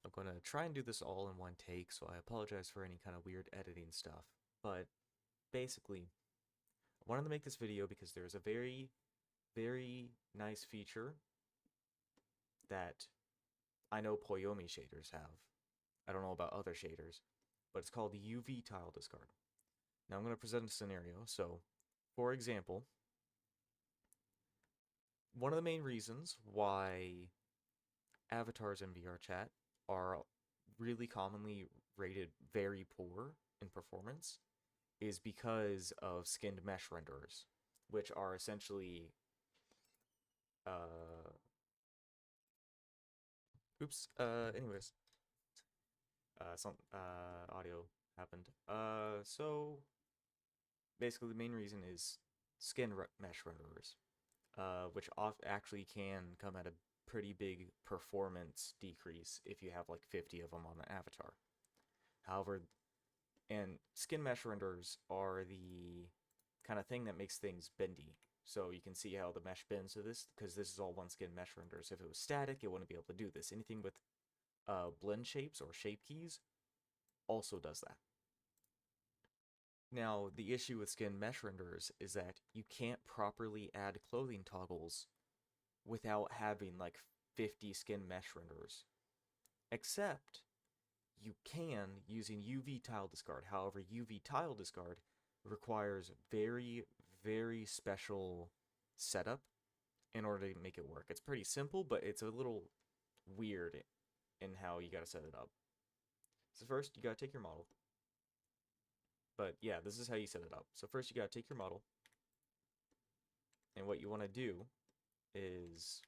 I'm going to try and do this all in one take, so I apologize for any kind of weird editing stuff. But basically, I wanted to make this video because there's a very, very nice feature that I know Poiyomi shaders have. I don't know about other shaders, but it's called UV tile discard. Now I'm going to present a scenario. So, for example, one of the main reasons why avatars in VR chat are really commonly rated very poor in performance is because of skinned mesh renderers, which are essentially, uh, anyways, some audio happened. So basically, the main reason is mesh renderers, which actually can come at a pretty big performance decrease if you have like 50 of them on an avatar. However, and skin mesh renderers are the kind of thing that makes things bendy. So you can see how the mesh bends to this, because this is all one skin mesh renders. If it was static, it wouldn't be able to do this. Anything with blend shapes or shape keys also does that. Now, the issue with skin mesh renderers is that you can't properly add clothing toggles without having like 50 skin mesh renderers. Except you can using UV tile discard. However, UV tile discard requires very, very special setup in order to make it work. It's pretty simple, but it's a little weird in how you gotta set it up. So first, you gotta take your model. But yeah, this is how you set it up. So first, you gotta take your model, and what you want to do is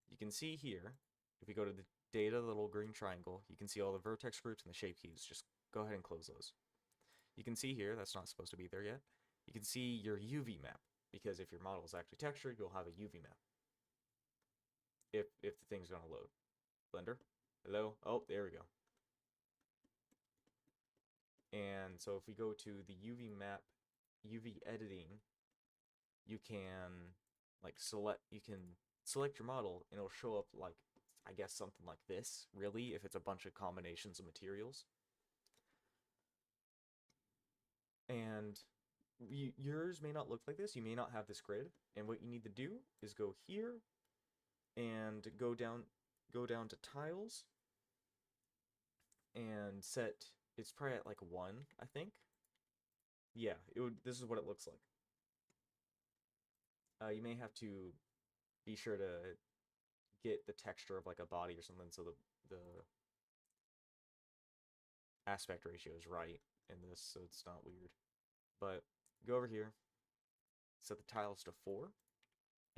you can see here, if you go to the data, the little green triangle, you can see all the vertex groups and the shape keys. Just go ahead and close those. You can see here, that's not supposed to be there yet. You can see your UV map, because if your model is actually textured, you'll have a UV map. If the thing's gonna load. Blender, hello? Oh, there we go. And so if we go to the UV map, UV editing, you can you can select your model and it'll show up like, I guess, something like this, really, if it's a bunch of combinations of materials. And yours may not look like this. You may not have this grid. And what you need to do is go here and go down to tiles and set, it's probably at like 1, I think. Yeah, this is what it looks like. You may have to be sure to get the texture of like a body or something so the aspect ratio is right in this so it's not weird. But go over here, set the tiles to 4,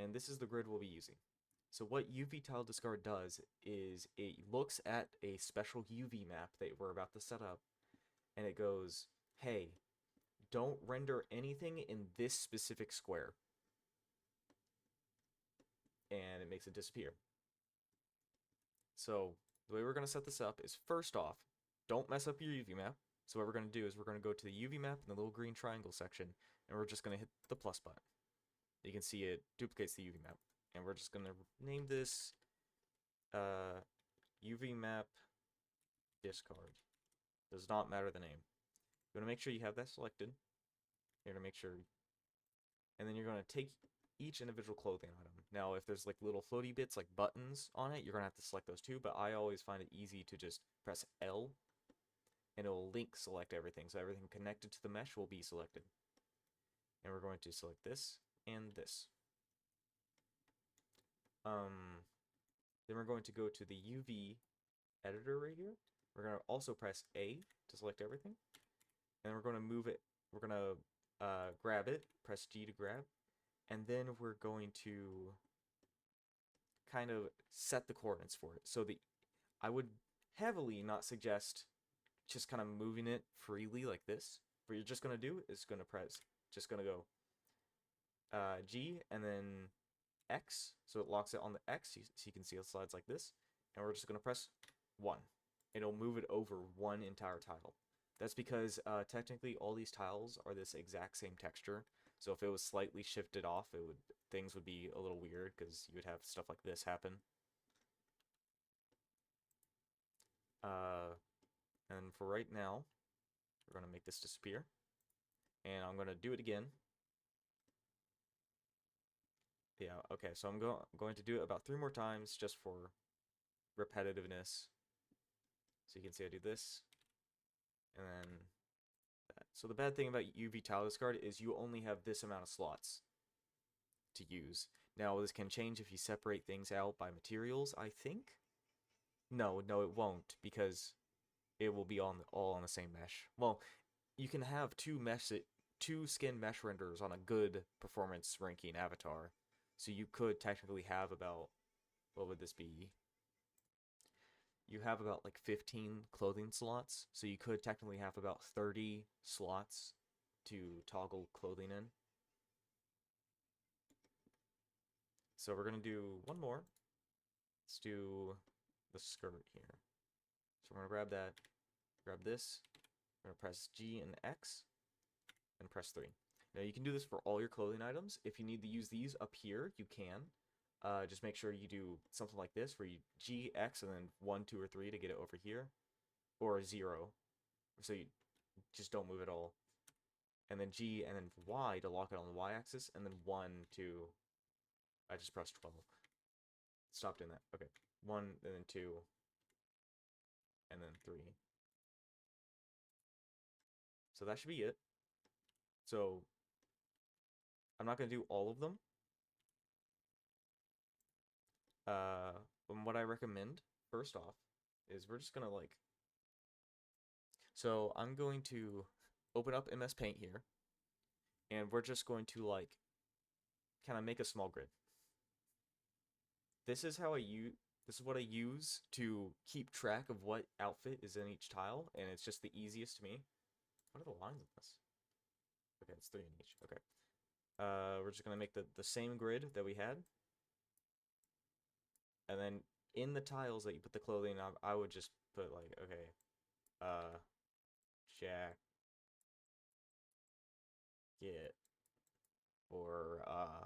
and this is the grid we'll be using. So what UV tile discard does is it looks at a special UV map that we're about to set up, and it goes, hey, don't render anything in this specific square. And it makes it disappear. So the way we're going to set this up is, first off, don't mess up your UV map. So what we're going to do is we're going to go to the UV map in the little green triangle section, and we're just going to hit the plus button. You can see it duplicates the UV map. And we're just going to name this UV map discard. Does not matter the name. You want to make sure you have that selected. You're going to make sure. And then you're going to take each individual clothing item. Now, if there's like little floaty bits like buttons on it, you're going to have to select those too. But I always find it easy to just press L and it will link select everything. So everything connected to the mesh will be selected. And we're going to select this and this. Then we're going to go to the UV editor right here. We're going to also press A to select everything. And we're going to move it. We're going to grab it, press G to grab. And then we're going to kind of set the coordinates for it. So I would heavily not suggest just kind of moving it freely like this. What you're just going to do is going to go G and then X, so it locks it on the X, so you can see it slides like this, and we're just going to press 1. It'll move it over one entire tile. That's because technically all these tiles are this exact same texture, so if it was slightly shifted off, things would be a little weird because you would have stuff like this happen. Uh, and for right now, we're going to make this disappear. And I'm going to do it again. Yeah, okay, so I'm going to do it about 3 more times just for repetitiveness. So you can see I do this, and then that. So the bad thing about UV tile discard is you only have this amount of slots to use. Now, this can change if you separate things out by materials, I think? No, it won't, because it will be all on the same mesh. Well, you can have two skin mesh renders on a good performance ranking avatar. So you could technically have about, what would this be? You have about like 15 clothing slots. So you could technically have about 30 slots to toggle clothing in. So we're going to do one more. Let's do the skirt here. So we're going to grab that, grab this. We're going to press G and X and press 3. Now you can do this for all your clothing items. If you need to use these up here, you can. Just make sure you do something like this, where you G, X, and then 1, 2, or 3 to get it over here, or 0, so you just don't move at all. And then G, and then Y to lock it on the Y-axis, and then 1, 2. I just pressed 12. Stop doing that. Okay, 1, and then 2, and then 3. So that should be it. So I'm not going to do all of them. And what I recommend, first off, is we're just gonna like. So I'm going to open up MS Paint here, and we're just going to like kind of make a small grid. This is how I use. This is what I use to keep track of what outfit is in each tile, and it's just the easiest to me. What are the lines of this? Okay, it's 3 in each. Okay. We're just gonna make the same grid that we had, and then in the tiles that you put the clothing on, I would just put like, okay, jacket, or I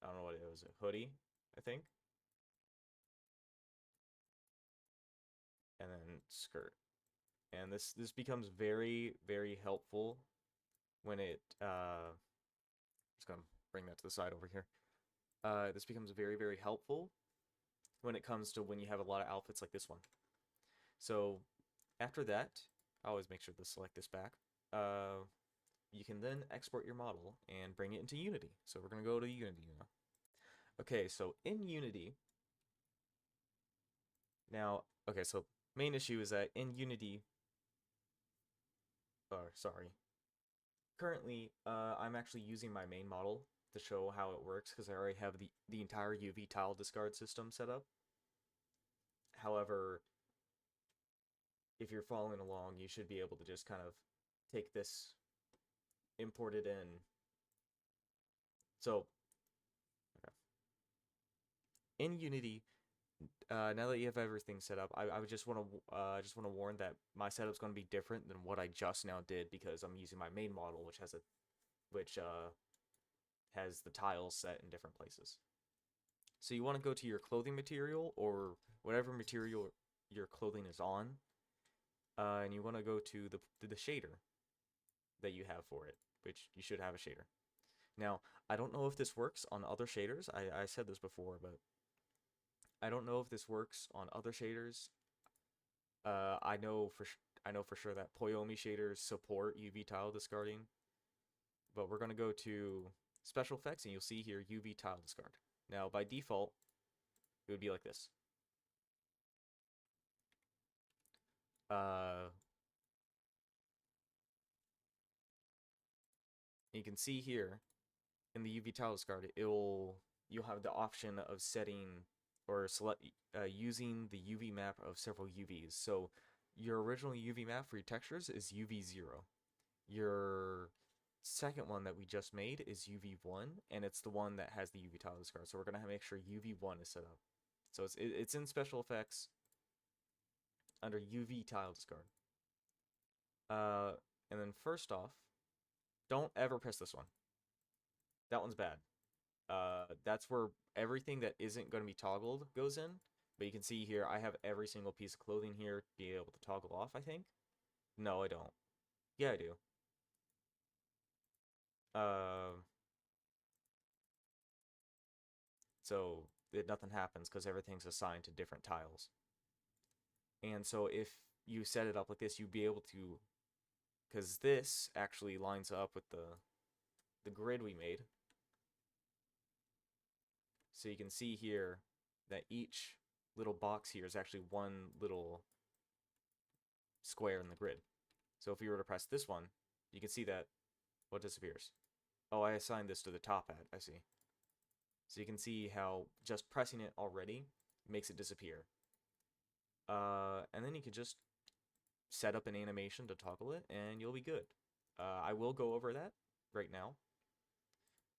don't know what it was, a hoodie, I think, and then skirt. And this becomes very, very helpful when it just gonna bring that to the side over here. This becomes very, very helpful when it comes to when you have a lot of outfits like this one. So after that, I always make sure to select this back. You can then export your model and bring it into Unity. So we're gonna go to Unity now. Okay, so in Unity, now, okay, so main issue is that in Unity, sorry, currently, I'm actually using my main model to show how it works because I already have the entire UV tile discard system set up. However, if you're following along, you should be able to just kind of take this, import it in. So, okay. In Unity, now that you have everything set up, I would just want to warn that my setup's going to be different than what I just now did because I'm using my main model, which has the tiles set in different places. So you want to go to your clothing material or whatever material your clothing is on, and you want to go to the shader that you have for it, which you should have a shader. Now, I don't know if this works on other shaders. I said this before, but I don't know if this works on other shaders. I know for sure that Poiyomi shaders support UV tile discarding, but we're gonna go to special effects, and you'll see here UV tile discard. Now, by default, it would be like this. You can see here in the UV tile discard, you'll have the option of setting or using the UV map of several UVs. So your original UV map for your textures is UV0. Your second one that we just made is UV1, and it's the one that has the UV tile discard. So we're gonna make sure UV1 is set up. So it's in special effects under UV tile discard. And then first off, don't ever press this one. That one's bad. That's where everything that isn't going to be toggled goes in. But you can see here, I have every single piece of clothing here to be able to toggle off, I think. No, I don't. Yeah, I do. Uh, so nothing happens because everything's assigned to different tiles. And so if you set it up like this, you'd be able to, because this actually lines up with the grid we made. So you can see here that each little box here is actually one little square in the grid. So if you were to press this one, you can see that what disappears. Oh, I assigned this to the top hat, I see. So you can see how just pressing it already makes it disappear. And then you can just set up an animation to toggle it, and you'll be good. I will go over that right now.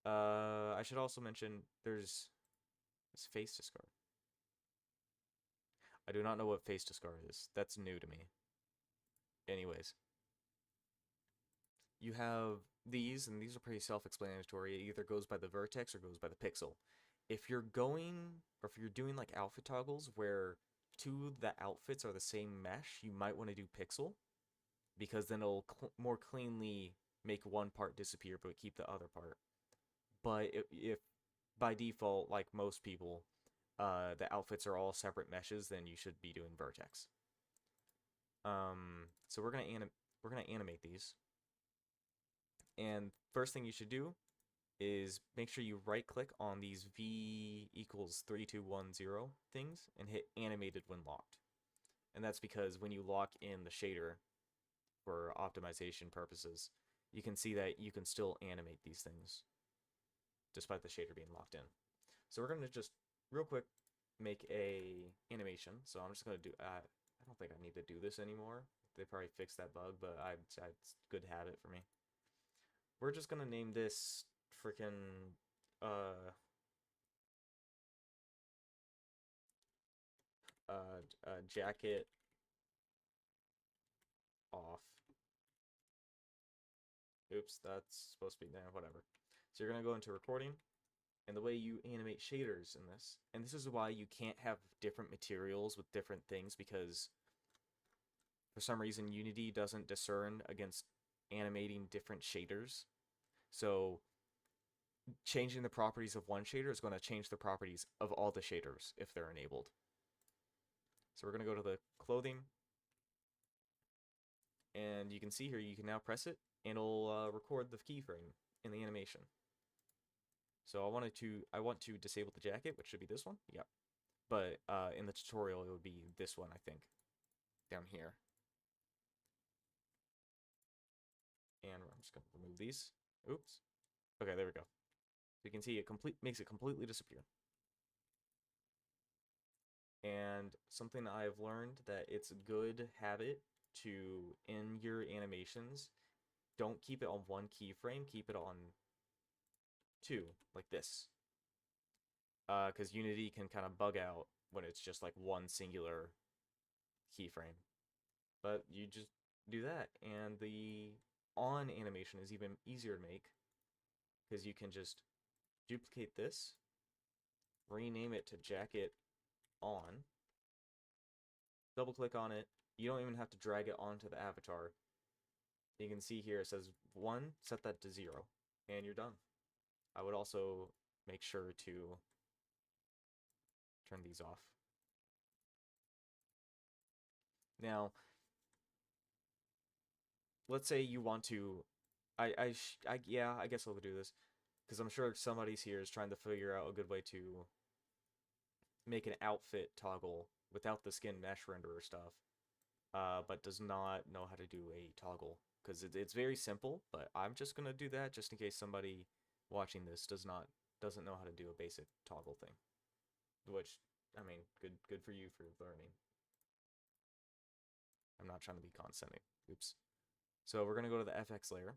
I should also mention there's face discard. I do not know what face discard is. That's new to me. Anyways, you have these, and these are pretty self-explanatory. It either goes by the vertex or goes by the pixel. If you're doing like outfit toggles where two of the outfits are the same mesh, you might want to do pixel because then it'll more cleanly make one part disappear but keep the other part. But if by default, like most people, the outfits are all separate meshes, then you should be doing vertex. So we're gonna animate these, and first thing you should do is make sure you right click on these V equals 3210 things and hit animated when locked. And that's because when you lock in the shader for optimization purposes, you can see that you can still animate these things despite the shader being locked in. So we're going to just real quick make a animation. So I'm just going to do, I don't think I need to do this anymore. They probably fixed that bug, but it's good habit for me. We're just going to name this freaking jacket off. Oops, that's supposed to be there, whatever. So you're going to go into recording, and the way you animate shaders in this, and this is why you can't have different materials with different things, because for some reason Unity doesn't discern against animating different shaders. So changing the properties of one shader is going to change the properties of all the shaders if they're enabled. So we're going to go to the clothing, and you can see here you can now press it and it'll record the keyframe in the animation. So I want to disable the jacket, which should be this one. Yep. But in the tutorial it would be this one, I think, down here. And I'm just gonna remove these. Oops. Okay, there we go. So you can see it makes it completely disappear. And something I've learned that it's a good habit to, in your animations, don't keep it on one keyframe, keep it on two, like this. Because Unity can kind of bug out when it's just like one singular keyframe. But you just do that, and the on animation is even easier to make because you can just duplicate this, rename it to jacket on, double click on it. You don't even have to drag it onto the avatar. You can see here it says 1, set that to 0, and you're done. I would also make sure to turn these off. Now, let's say you want to, yeah, I guess I'll do this, because I'm sure somebody's here is trying to figure out a good way to make an outfit toggle without the skin mesh renderer stuff, but does not know how to do a toggle, because it's very simple. But I'm just gonna do that just in case somebody watching this doesn't know how to do a basic toggle thing. Which, I mean, good for you for learning. I'm not trying to be condescending. Oops. So we're gonna go to the FX layer,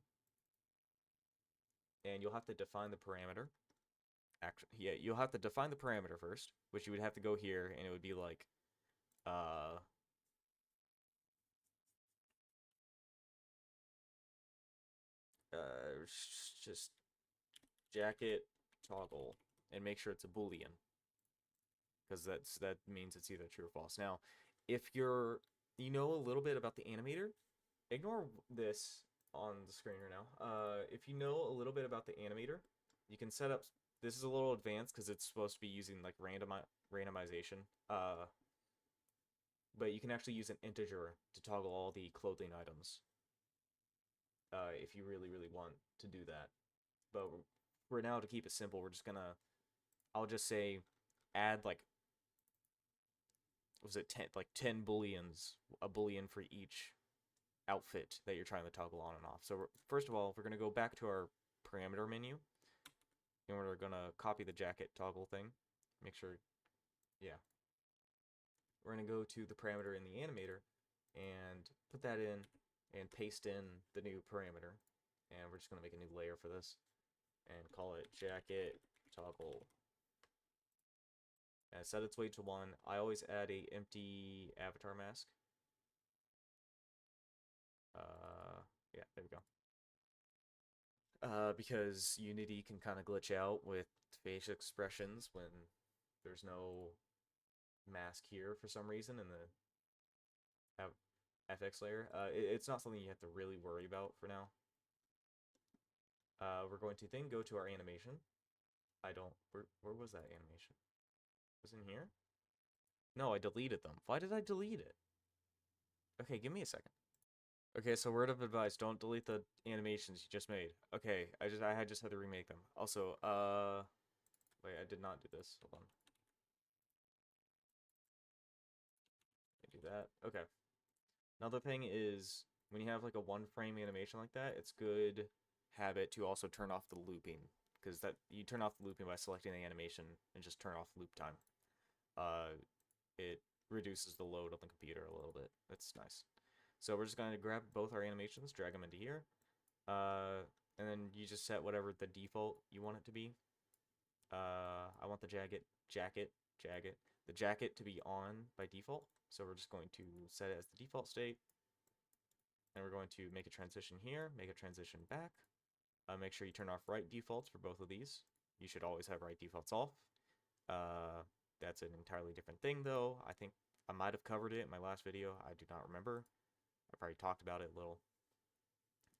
and you'll have to define the parameter. Actually, yeah, you'll have to define the parameter first, which you would have to go here, and it would be like, uh, just jacket toggle, and make sure it's a boolean, because that means it's either true or false. Now, if you know a little bit about the animator, ignore this on the screen right now. If you know a little bit about the animator, you can set up. This is a little advanced because it's supposed to be using like randomization. But you can actually use an integer to toggle all the clothing items. If you really want to do that. But for now, to keep it simple, we're just gonna. I'll just say, add like. Was it 10 booleans? A boolean for each outfit that you're trying to toggle on and off. So first of all, we're going to go back to our parameter menu, and we're going to copy the jacket toggle thing. Make sure, yeah. We're going to go to the parameter in the animator and put that in and paste in the new parameter. And we're just going to make a new layer for this and call it jacket toggle. And set its weight to 1. I always add a empty avatar mask. Yeah, there we go. Because Unity can kind of glitch out with facial expressions when there's no mask here for some reason in the FX layer. It's not something you have to really worry about for now. We're going to then go to our animation. Where was that animation? Was it in here? No, I deleted them. Why did I delete it? Okay, give me a second. Okay, so word of advice, don't delete the animations you just made. Okay, I just had to remake them. Also, wait, I did not do this. Hold on. Let me do that. Okay. Another thing is, when you have like a one frame animation like that, it's good habit to also turn off the looping. Because that you turn off the looping by selecting the animation and just turn off loop time. It reduces the load on the computer a little bit. That's nice. So we're just going to grab both our animations, drag them into here, and then you just set whatever the default you want it to be. I want the jacket to be on by default. So we're just going to set it as the default state, and we're going to make a transition here, make a transition back. Make sure you turn off right defaults for both of these. You should always have right defaults off. That's an entirely different thing, though. I think I might have covered it in my last video. I do not remember. I've already talked about it a little.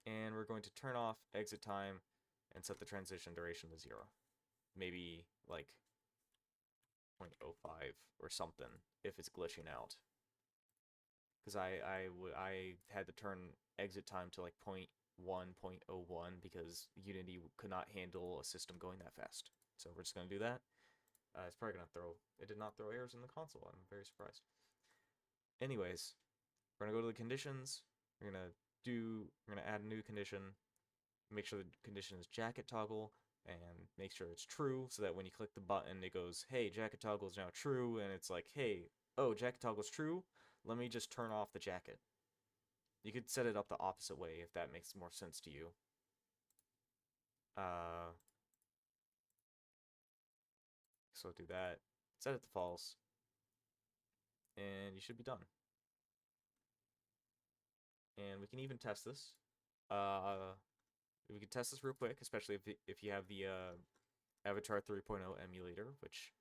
And we're going to turn off exit time and set the transition duration to 0. Maybe like 0.05 or something if it's glitching out. Because I had to turn exit time to like 0.1, 0.01 because Unity could not handle a system going that fast. So we're just going to do that. It's probably going to throw... It did not throw errors in the console. I'm very surprised. Anyways, we're going to go to the conditions. We're going to add a new condition. Make sure the condition is jacket toggle. And make sure it's true so that when you click the button, it goes, hey, jacket toggle is now true. And it's like, hey, oh, jacket toggle is true. Let me just turn off the jacket. You could set it up the opposite way if that makes more sense to you. So do that. Set it to false. And you should be done. And we can even test this. We can test this real quick, especially if you have the Avatar 3.0 emulator, which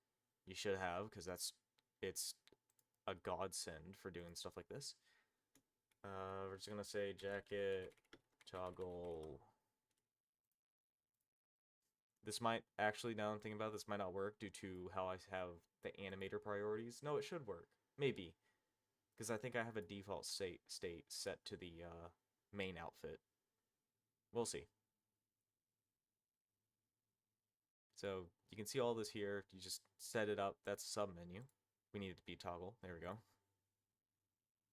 you should have, because it's a godsend for doing stuff like this. We're just gonna say jacket toggle. This might actually, now I'm thinking about it, this might not work due to how I have the animator priorities. No, it should work. Maybe. Because I think I have a default state set to the main outfit. We'll see. So you can see all this here. You just set it up. That's sub menu. We need it to be toggle. There we go.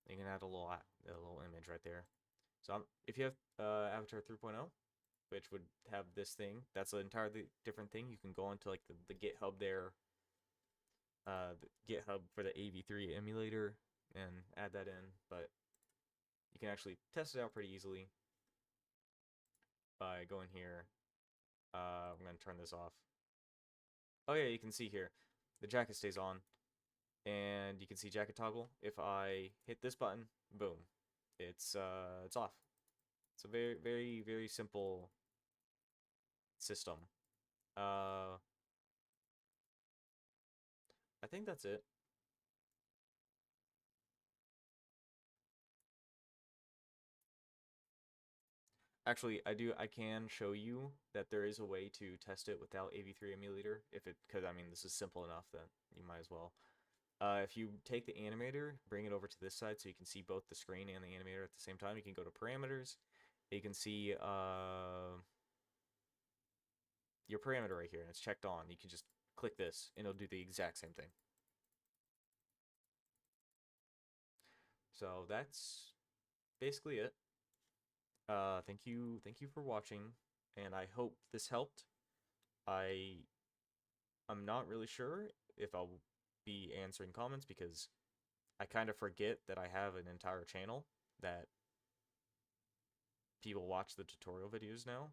You can add a little image right there. So if you have Avatar 3.0, which would have this thing, that's an entirely different thing. You can go into like the GitHub there, the GitHub for the AV3 emulator, and add that in. But you can actually test it out pretty easily by going here. I'm going to turn this off. Oh yeah, you can see here, the jacket stays on, and you can see jacket toggle. If I hit this button, boom, it's off. It's a very, very, very simple system. I think that's it. Actually, I can show you that there is a way to test it without AV3 emulator if it, because I mean this is simple enough that you might as well. If you take the animator, bring it over to this side so you can see both the screen and the animator at the same time. You can go to parameters. You can see your parameter right here, and it's checked on. You can just click this, and it'll do the exact same thing. So that's basically it. Thank you for watching, and I hope this helped. I I'm not really sure if I'll be answering comments because I kind of forget that I have an entire channel that people watch the tutorial videos now.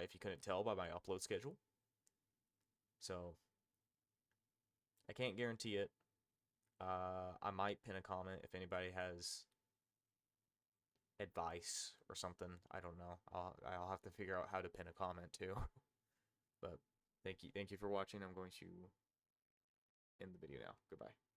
If you couldn't tell by my upload schedule, so I can't guarantee it. I might pin a comment if anybody has advice or something. I don't know. I'll have to figure out how to pin a comment too. But thank you for watching. I'm going to end the video now. Goodbye.